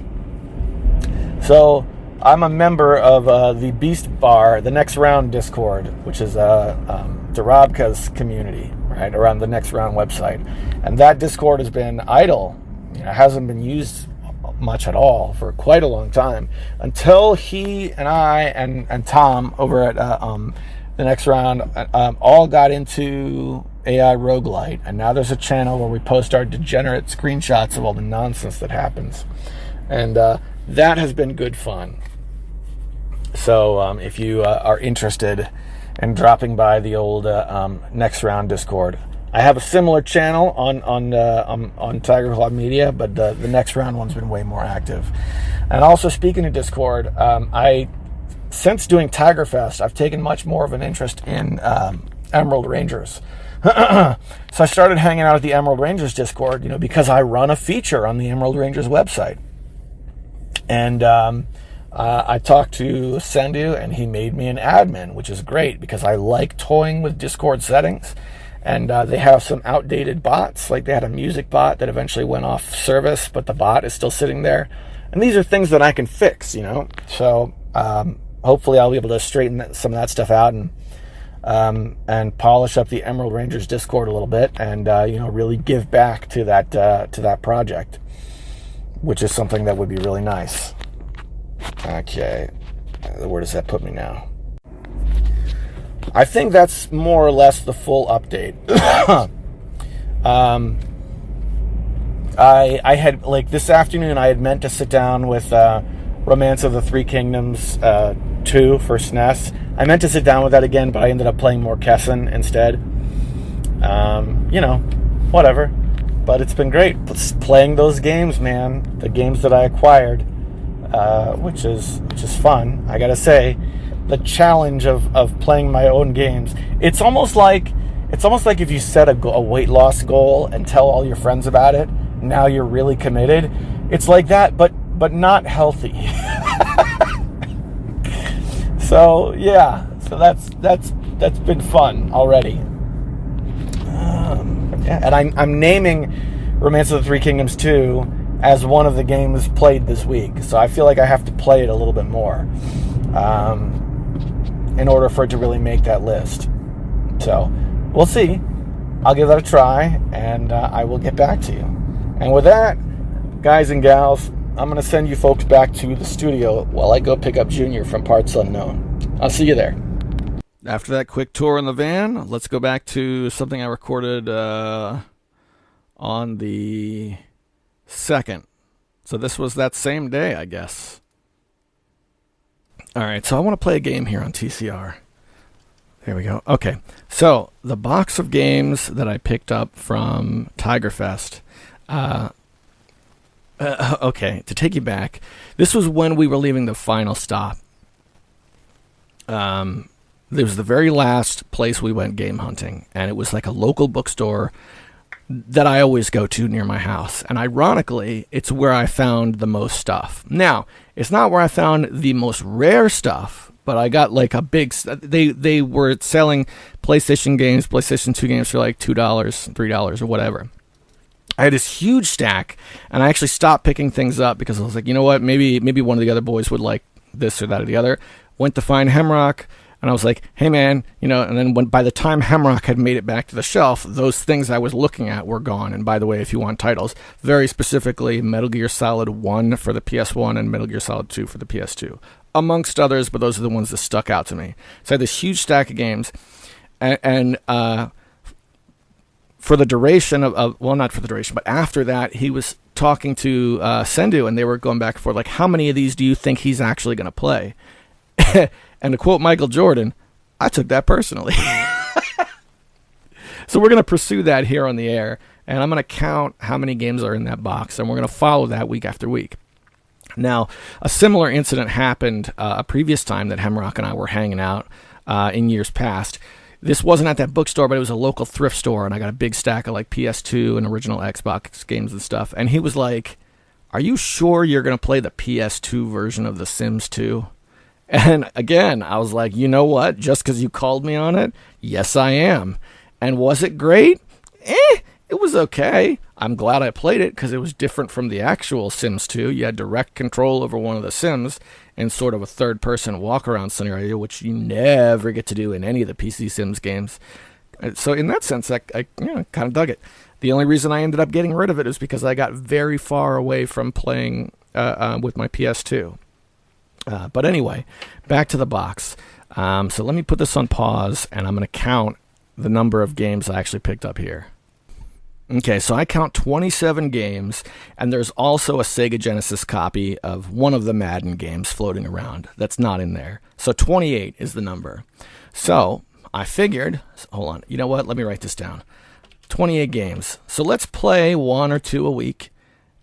So I'm a member of the Beast Bar, the Next Round Discord, which is Darabka's community, right, around the Next Round website. And that Discord has been idle. It hasn't been used much at all for quite a long time until he and I and Tom over at the Next Round all got into AI roguelite, and now there's a channel where we post our degenerate screenshots of all the nonsense that happens, and that has been good fun. So if you are interested in dropping by the old Next Round Discord, I have a similar channel on Tiger Claw Media, but the Next Round one's been way more active. And also, speaking of Discord, since doing Tiger Fest, I've taken much more of an interest in Emerald Rangers. So I started hanging out at the Emerald Rangers Discord, because I run a feature on the Emerald Rangers website. And I talked to Sendu, and he made me an admin, which is great because I like toying with Discord settings. And they have some outdated bots, like they had a music bot that eventually went off service, but the bot is still sitting there. And these are things that I can fix, So hopefully I'll be able to straighten some of that stuff out and polish up the Emerald Rangers Discord a little bit, and really give back to that project, which is something that would be really nice. Okay, where does that put me now? I think that's more or less the full update. I had, this afternoon, I had meant to sit down with Romance of the Three Kingdoms 2 for SNES. I meant to sit down with that again, but I ended up playing more Kessen instead. Whatever. But it's been great playing those games, man. The games that I acquired, which is fun. I gotta say, the challenge of playing my own games. It's almost like if you set a weight loss goal and tell all your friends about it. Now you're really committed. It's like that, but not healthy. So yeah, that's been fun already. And I'm naming Romance of the Three Kingdoms 2 as one of the games played this week. So I feel like I have to play it a little bit more in order for it to really make that list. So we'll see. I'll give that a try, and I will get back to you. And with that, guys and gals, I'm going to send you folks back to the studio while I go pick up Junior from Parts Unknown. I'll see you there. After that quick tour in the van, let's go back to something I recorded on the 2nd. So this was that same day, I guess. All right, so I want to play a game here on TCR. There we go. Okay, so the box of games that I picked up from Tiger Fest. Okay, to take you back, this was when we were leaving the final stop. It was the very last place we went game hunting, and it was like a local bookstore that I always go to near my house. And ironically, it's where I found the most stuff. Now, it's not where I found the most rare stuff, but I got like a big... They were selling PlayStation games, PlayStation 2 games for like $2, $3 or whatever. I had this huge stack, and I actually stopped picking things up because I was like, you know what, maybe one of the other boys would like this or that or the other. Went to find Hemrock, and I was like, hey man, and then by the time Hemrock had made it back to the shelf, those things I was looking at were gone. And by the way, if you want titles, very specifically Metal Gear Solid 1 for the PS1 and Metal Gear Solid 2 for the PS2, amongst others, but those are the ones that stuck out to me. So I had this huge stack of games, and for the duration of well, not for the duration, but after that, he was talking to Sendu, and they were going back and forth, like, how many of these do you think he's actually going to play? And to quote Michael Jordan, I took that personally. So we're going to pursue that here on the air, and I'm going to count how many games are in that box, and we're going to follow that week after week. Now, a similar incident happened a previous time that Hemrock and I were hanging out in years past. This wasn't at that bookstore, but it was a local thrift store, and I got a big stack of like PS2 and original Xbox games and stuff. And he was like, are you sure you're going to play the PS2 version of The Sims 2? And again, I was like, you know what? Just because you called me on it? Yes, I am. And was it great? It was okay. I'm glad I played it because it was different from the actual Sims 2. You had direct control over one of the Sims in sort of a third-person walk-around scenario, which you never get to do in any of the PC Sims games. So in that sense, I kind of dug it. The only reason I ended up getting rid of it is because I got very far away from playing with my PS2. But anyway, back to the box. So let me put this on pause, and I'm going to count the number of games I actually picked up here. Okay, so I count 27 games, and there's also a Sega Genesis copy of one of the Madden games floating around that's not in there. So 28 is the number. So I figured, hold on, you know what? Let me write this down. 28 games. So let's play 1 or 2 a week,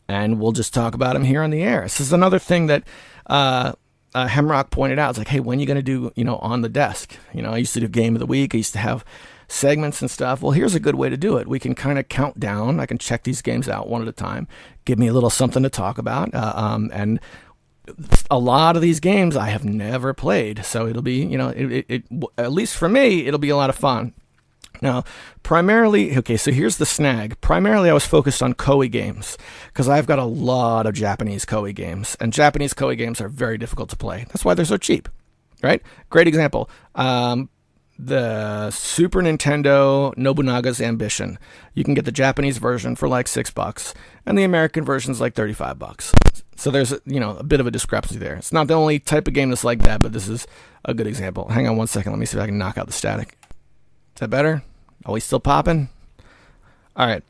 and we'll just talk about them here on the air. This is another thing that Hemrock pointed out. It's like, hey, when are you going to do, on the desk? I used to do game of the week. I used to have segments and stuff. Well, here's a good way to do it. We can kind of count down. I can check these games out one at a time. Give me a little something to talk about. And a lot of these games I have never played. So it'll be, at least for me, it'll be a lot of fun. Now, primarily, so here's the snag. Primarily, I was focused on Koei games because I've got a lot of Japanese Koei games, and Japanese Koei games are very difficult to play. That's why they're so cheap, right? Great example. The Super Nintendo Nobunaga's Ambition. You can get the Japanese version for like $6, and the American version's like $35. So there's a bit of a discrepancy there. It's not the only type of game that's like that, but this is a good example. Hang on one second. Let me see if I can knock out the static. Is that better? Are we still popping? All right.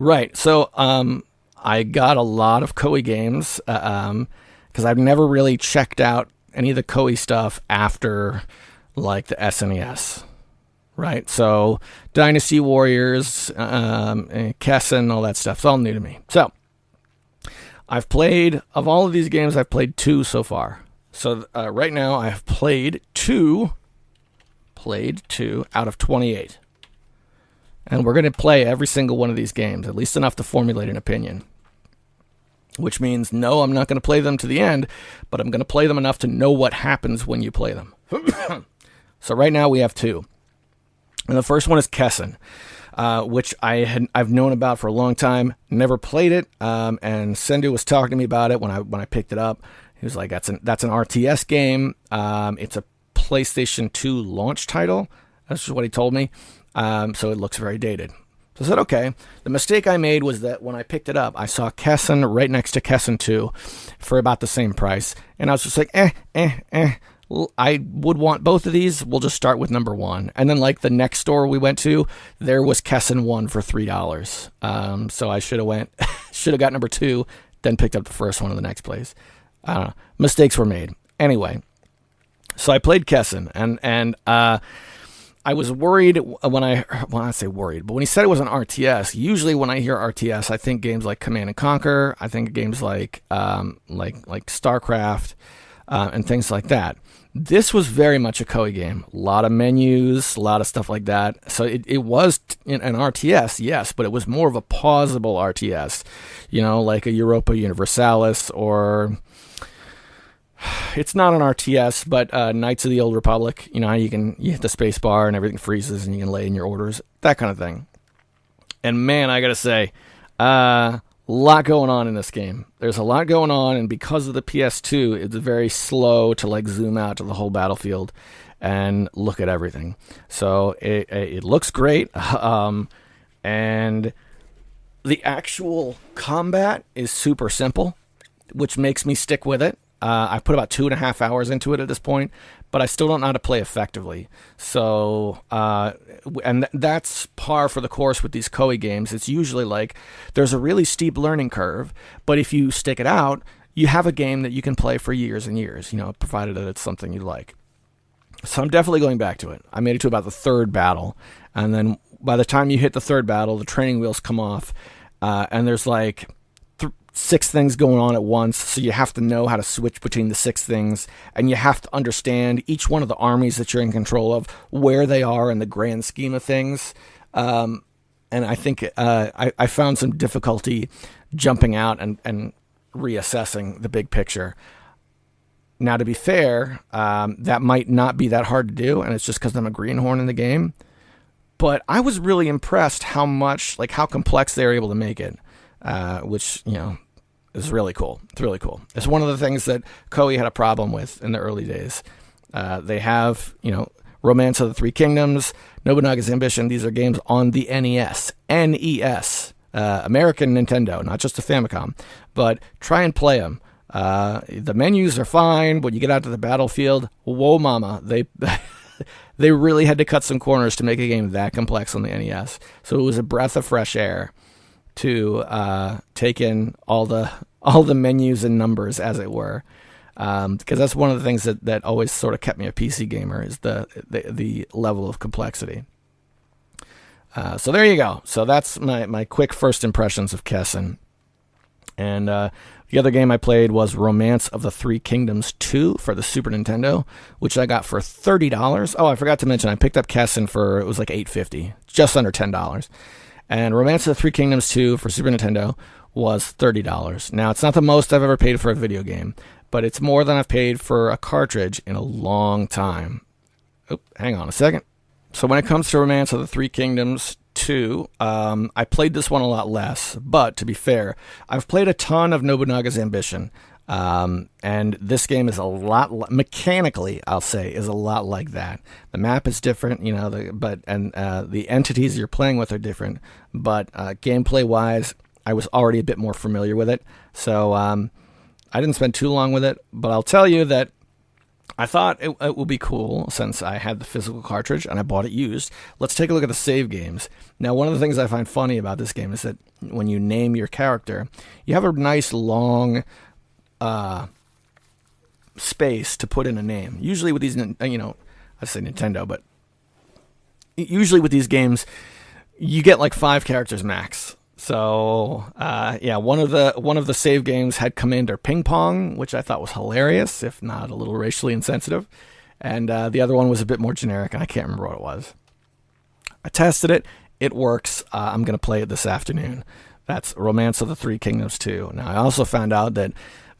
Right. So I got a lot of Koei games because I've never really checked out any of the Koei stuff after like the SNES. Right. So Dynasty Warriors, Kessen, all that stuff. It's all new to me. So I've played, of all of these games, I've played 2 so far. So right now I have played 2 out of 28. And we're going to play every single one of these games, at least enough to formulate an opinion. Which means, no, I'm not going to play them to the end, but I'm going to play them enough to know what happens when you play them. So right now we have 2. And the first one is Kessen, which I've known about for a long time, never played it, and Sendu was talking to me about it when I picked it up. He was like, that's an RTS game. It's a PlayStation 2 launch title. That's just what he told me. So it looks very dated. So I said, okay. The mistake I made was that when I picked it up, I saw Kessen right next to Kessen 2 for about the same price. And I was just like, I would want both of these. We'll just start with number 1. And then like the next store we went to, there was Kessen 1 for $3. So I should have got number 2, then picked up the first one in the next place. I don't know. Mistakes were made. Anyway. So I played Kessen, and I was worried I say worried, but when he said it was an RTS, usually when I hear RTS, I think games like Command and Conquer, I think games like StarCraft, and things like that. This was very much a Koei game. A lot of menus, a lot of stuff like that. So it was an RTS, yes, but it was more of a pausable RTS, like a Europa Universalis or... It's not an RTS, but Knights of the Old Republic. How you hit the space bar and everything freezes and you can lay in your orders, that kind of thing. And man, I gotta say, lot going on in this game. There's a lot going on, and because of the PS2, it's very slow to like zoom out to the whole battlefield and look at everything. So it looks great, and the actual combat is super simple, which makes me stick with it. I've put about 2.5 hours into it at this point, but I still don't know how to play effectively. So, and that's par for the course with these Koei games. It's usually like there's a really steep learning curve, but if you stick it out, you have a game that you can play for years and years, provided that it's something you like. So I'm definitely going back to it. I made it to about the 3rd battle, and then by the time you hit the 3rd battle, the training wheels come off, and there's like 6 things going on at once, so you have to know how to switch between the 6 things, and you have to understand each one of the armies that you're in control of, where they are in the grand scheme of things. And I think I found some difficulty jumping out and reassessing the big picture. Now, to be fair, that might not be that hard to do, and it's just because I'm a greenhorn in the game. But I was really impressed how complex they were able to make it. Which, is really cool. It's really cool. It's one of the things that Koei had a problem with in the early days. They have, Romance of the Three Kingdoms, Nobunaga's Ambition. These are games on the NES. American Nintendo, not just the Famicom. But try and play them. The menus are fine. When you get out to the battlefield, whoa mama, they really had to cut some corners to make a game that complex on the NES. So it was a breath of fresh air to take in all the menus and numbers, as it were, because that's one of the things that always sort of kept me a PC gamer, is the level of complexity. So there you go. So that's my quick first impressions of Kessen. And the other game I played was Romance of the Three Kingdoms 2 for the Super Nintendo, which I got for $30. Oh, I forgot to mention, I picked up Kessen it was like $8.50, just under $10. And Romance of the Three Kingdoms 2 for Super Nintendo was $30. Now, it's not the most I've ever paid for a video game, but it's more than I've paid for a cartridge in a long time. Oh, hang on a second. So when it comes to Romance of the Three Kingdoms 2, I played this one a lot less, but to be fair, I've played a ton of Nobunaga's Ambition, and this game is a lot, mechanically, I'll say, is a lot like that. The map is different, the entities you're playing with are different, but gameplay-wise, I was already a bit more familiar with it, so I didn't spend too long with it, but I'll tell you that I thought it would be cool since I had the physical cartridge and I bought it used. Let's take a look at the save games. Now, one of the things I find funny about this game is that when you name your character, you have a nice long space to put in a name. Usually with these, I say Nintendo, but usually with these games, you get like 5 characters max. So, one of the save games had Commander Ping Pong, which I thought was hilarious, if not a little racially insensitive. And the other one was a bit more generic, and I can't remember what it was. I tested it. It works. I'm going to play it this afternoon. That's Romance of the Three Kingdoms 2. Now, I also found out that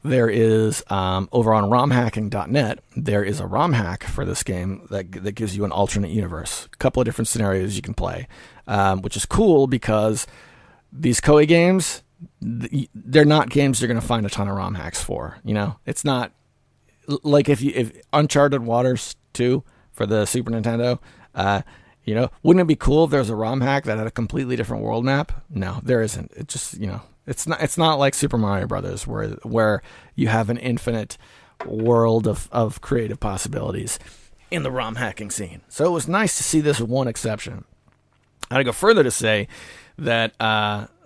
there is, over on romhacking.net, there is a ROM hack for this game that gives you an alternate universe. A couple of different scenarios you can play, which is cool because these Koei games, they're not games you're going to find a ton of ROM hacks for. It's not like if Uncharted Waters 2 for the Super Nintendo, wouldn't it be cool if there was a ROM hack that had a completely different world map? No, there isn't. It just, it's not like Super Mario Brothers where you have an infinite world of creative possibilities in the ROM hacking scene. So it was nice to see this one exception. I'd go further to say that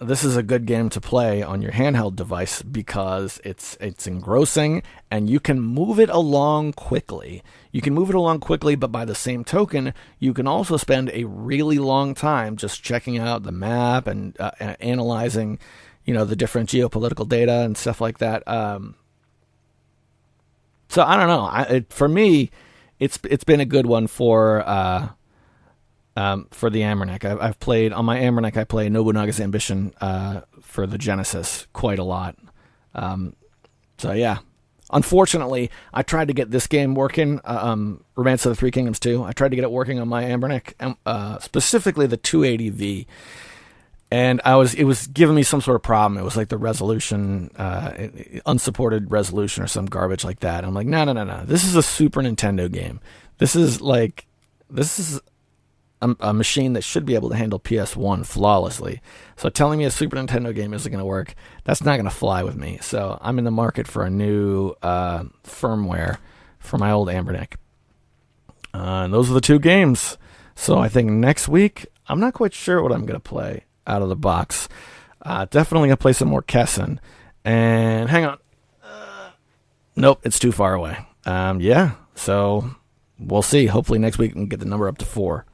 this is a good game to play on your handheld device because it's engrossing and you can move it along quickly. But by the same token, you can also spend a really long time just checking out the map and analyzing, the different geopolitical data and stuff like that. So I don't know. For me, it's been a good one for the Amberneck. I've played on my Amberneck. I play Nobunaga's Ambition for the Genesis quite a lot. So yeah, unfortunately, I tried to get this game working. Romance of the Three Kingdoms 2. I tried to get it working on my Amberneck, specifically the 280V, and it was giving me some sort of problem. It was like the resolution, unsupported resolution or some garbage like that. I'm like, no. This is a Super Nintendo game. This is a machine that should be able to handle PS1 flawlessly. So telling me a Super Nintendo game isn't going to work, that's not going to fly with me. So I'm in the market for a new firmware for my old Amberneck. And those are the 2 games. So I think next week, I'm not quite sure what I'm going to play out of the box. Definitely going to play some more Kessen. And hang on. Nope, it's too far away. So we'll see. Hopefully next week we can get the number up to 4.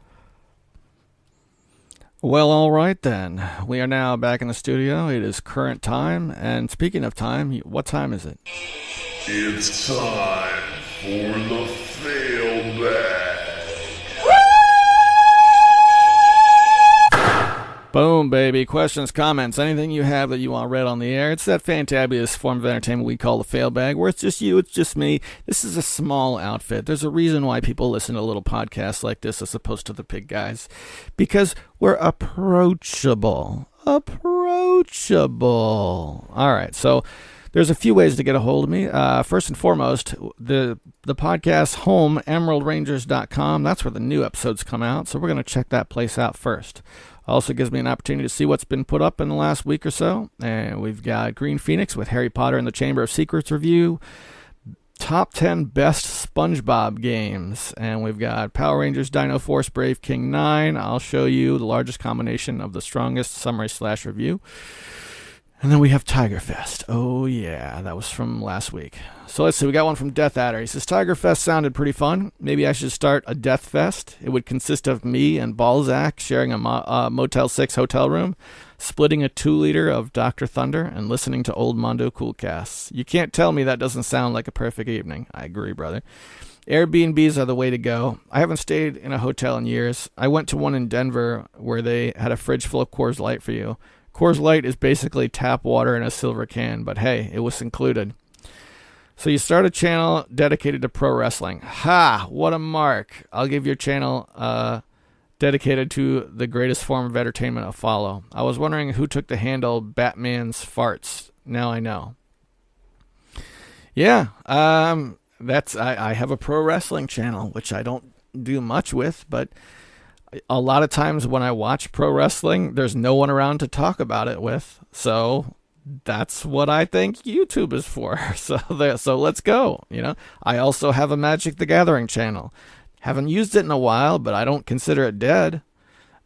Well, all right then. We are now back in the studio. It is current time. And speaking of time, what time is it? It's time for the fail bag. Boom, baby. Questions, comments, anything you have that you want read on the air. It's that fantabulous form of entertainment we call the fail bag, where it's just you, it's just me. This is a small outfit. There's a reason why people listen to little podcasts like this as opposed to the big guys. Because we're approachable. All right, so there's a few ways to get a hold of me. First and foremost, the podcast home, emeraldrangers.com. That's where the new episodes come out, so we're going to check that place out first. Also gives me an opportunity to see what's been put up in the last week or so. And we've got Green Phoenix with Harry Potter and the Chamber of Secrets review. Top 10 best SpongeBob games. And we've got Power Rangers Dino Force Brave King 9. I'll show you the largest combination of the strongest summary / review. And then we have Tiger Fest. Oh, yeah, that was from last week. So let's see, we got one from Death Adder. He says, Tiger Fest sounded pretty fun. Maybe I should start a Death Fest. It would consist of me and Balzac sharing a Motel 6 hotel room, splitting a 2-liter of Dr. Thunder, and listening to old Mondo Coolcasts. You can't tell me that doesn't sound like a perfect evening. I agree, brother. Airbnbs are the way to go. I haven't stayed in a hotel in years. I went to one in Denver where they had a fridge full of Coors Light for you. Coors Light is basically tap water in a silver can, but hey, it was included. So you start a channel dedicated to pro wrestling. Ha! What a mark. I'll give your channel dedicated to the greatest form of entertainment to follow. I was wondering who took the handle Batman's Farts. Now I know. Yeah, I have a pro wrestling channel, which I don't do much with, but a lot of times when I watch pro wrestling, there's no one around to talk about it with. So that's what I think YouTube is for. So let's go. I also have a Magic the Gathering channel. Haven't used it in a while, but I don't consider it dead.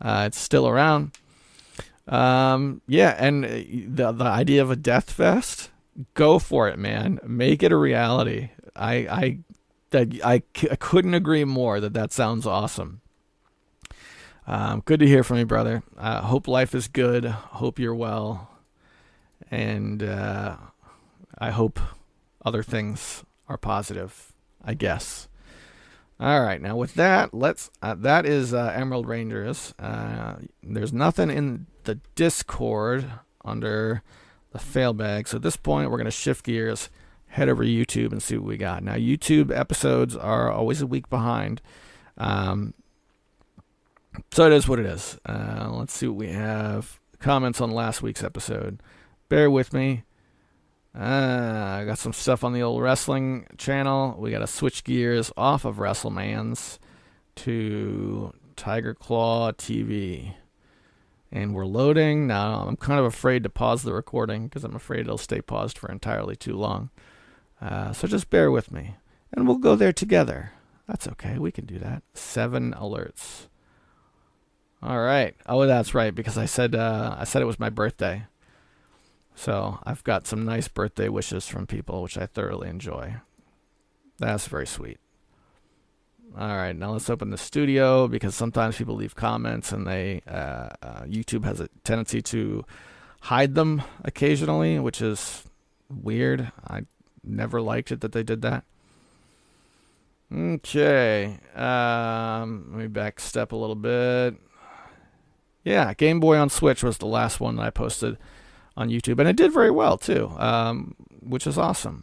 It's still around. Yeah, and the idea of a Death Fest, go for it, man. Make it a reality. I couldn't agree more that sounds awesome. Good to hear from you, brother. Hope life is good. Hope you're well. And I hope other things are positive, I guess. All right, now with that, that is Emerald Rangers. There's nothing in the Discord under the fail bag. So at this point, we're going to shift gears, head over to YouTube and see what we got. Now, YouTube episodes are always a week behind. So it is what it is. Let's see what we have. Comments on last week's episode. Bear with me. I got some stuff on the old wrestling channel. We got to switch gears off of WrestleMans to Tiger Claw TV. And we're loading. Now, I'm kind of afraid to pause the recording because I'm afraid it'll stay paused for entirely too long. So just bear with me. And we'll go there together. That's okay. We can do that. 7 alerts. All right. Oh, that's right, because I said it was my birthday. So I've got some nice birthday wishes from people, which I thoroughly enjoy. That's very sweet. All right, now let's open the studio, because sometimes people leave comments and YouTube has a tendency to hide them occasionally, which is weird. I never liked it that they did that. Okay. Let me back step a little bit. Yeah, Game Boy on Switch was the last one that I posted on YouTube, and it did very well too, which is awesome.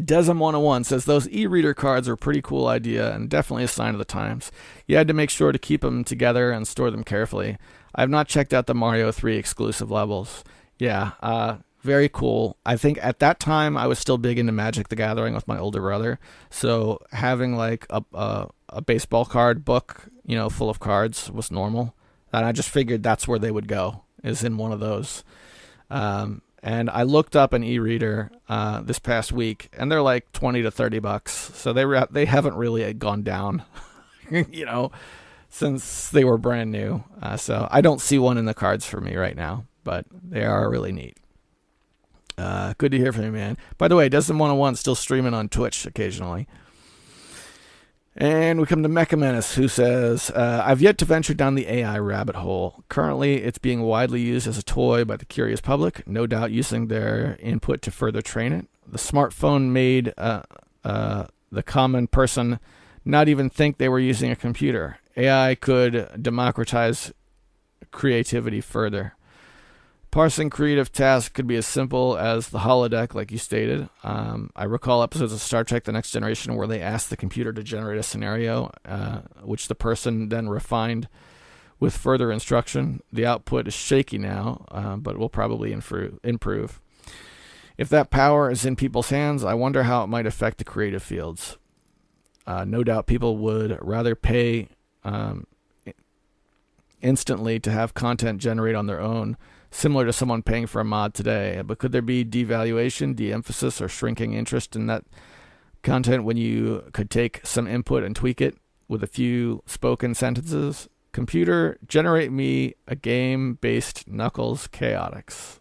Desm101 says, those e-reader cards are a pretty cool idea and definitely a sign of the times. You had to make sure to keep them together and store them carefully. I have not checked out the Mario 3 exclusive levels. Yeah, very cool. I think at that time I was still big into Magic the Gathering with my older brother, so having like a baseball card book, full of cards was normal. And I just figured that's where they would go, is in one of those. And I looked up an e-reader this past week, and they're like $20 to $30. So they haven't really gone down, since they were brand new. So I don't see one in the cards for me right now, but they are really neat. Good to hear from you, man. By the way, Desm101 still streaming on Twitch occasionally. And we come to Mecha Menace, who says, I've yet to venture down the AI rabbit hole. Currently, it's being widely used as a toy by the curious public, no doubt using their input to further train it. The smartphone made the common person not even think they were using a computer. AI could democratize creativity further. Parsing creative tasks could be as simple as the holodeck, like you stated. I recall episodes of Star Trek The Next Generation where they asked the computer to generate a scenario, which the person then refined with further instruction. The output is shaky now, but will probably improve. If that power is in people's hands, I wonder how it might affect the creative fields. No doubt people would rather pay instantly to have content generate on their own, similar to someone paying for a mod today. But could there be devaluation, de-emphasis, or shrinking interest in that content when you could take some input and tweak it with a few spoken sentences? Computer, generate me a game-based Knuckles Chaotix.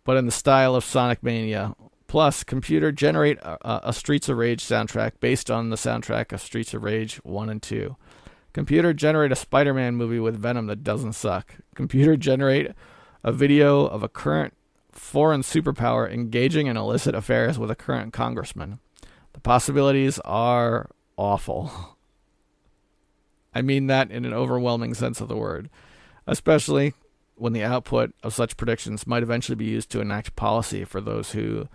but in the style of Sonic Mania. Plus, computer generate a Streets of Rage soundtrack based on the soundtrack of Streets of Rage 1 and 2. Computer generate a Spider-Man movie with Venom that doesn't suck. Computer generate a video of a current foreign superpower engaging in illicit affairs with a current congressman. The possibilities are awful. I mean that in an overwhelming sense of the word, especially when the output of such predictions might eventually be used to enact policy for those who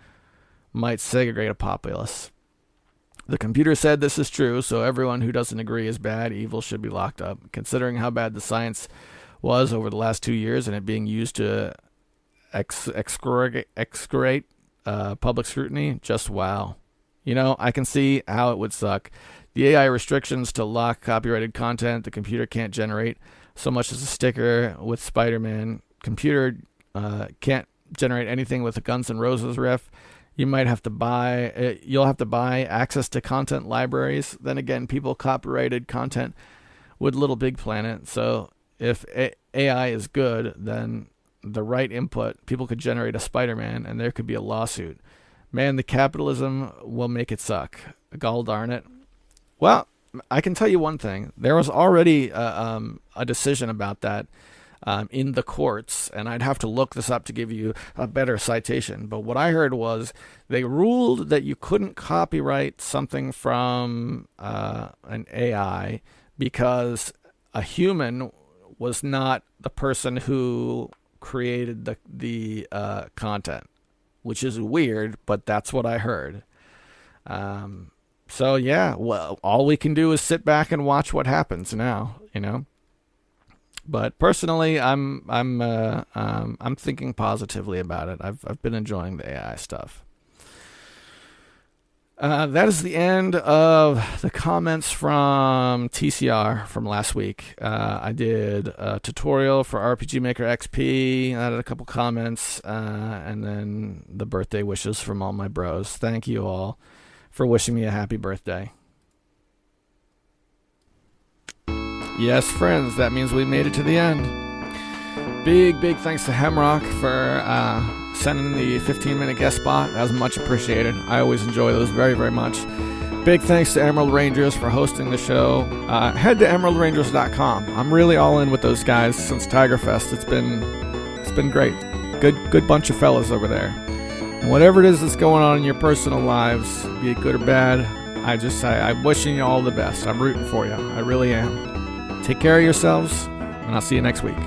might segregate a populace. The computer said this is true, so everyone who doesn't agree is bad, evil, should be locked up. Considering how bad the science was over the last 2 years and it being used to excoriate public scrutiny, just wow. You know, I can see how it would suck. The AI restrictions to lock copyrighted content the computer can't generate so much as a sticker with Spider-Man. Computer can't generate anything with a Guns N' Roses riff. You'll have to buy access to content libraries. Then again, people copyrighted content with Little Big Planet. So if AI is good, then the right input, people could generate a Spider-Man and there could be a lawsuit. Man, the capitalism will make it suck. Gall darn it. Well, I can tell you one thing. There was already a decision about that in the courts, and I'd have to look this up to give you a better citation. But what I heard was they ruled that you couldn't copyright something from an AI because a human was not the person who created the content, which is weird, but that's what I heard. So yeah, well, all we can do is sit back and watch what happens now, you know. But personally, I'm thinking positively about it. I've been enjoying the AI stuff. That is the end of the comments from TCR from last week. I did a tutorial for RPG Maker XP. I added a couple comments, and then the birthday wishes from all my bros. Thank you all for wishing me a happy birthday. Yes, friends, that means we made it to the end. Big thanks to Hemrock for sending the 15-minute guest spot. That was much appreciated. I always enjoy those very, very much. Big thanks to Emerald Rangers for hosting the show. Head to emeraldrangers.com. I'm really all in with those guys since Tiger Fest. It's been great. Good bunch of fellas over there. Whatever it is that's going on in your personal lives, be it good or bad, I'm wishing you all the best. I'm rooting for you. I really am. Take care of yourselves, and I'll see you next week.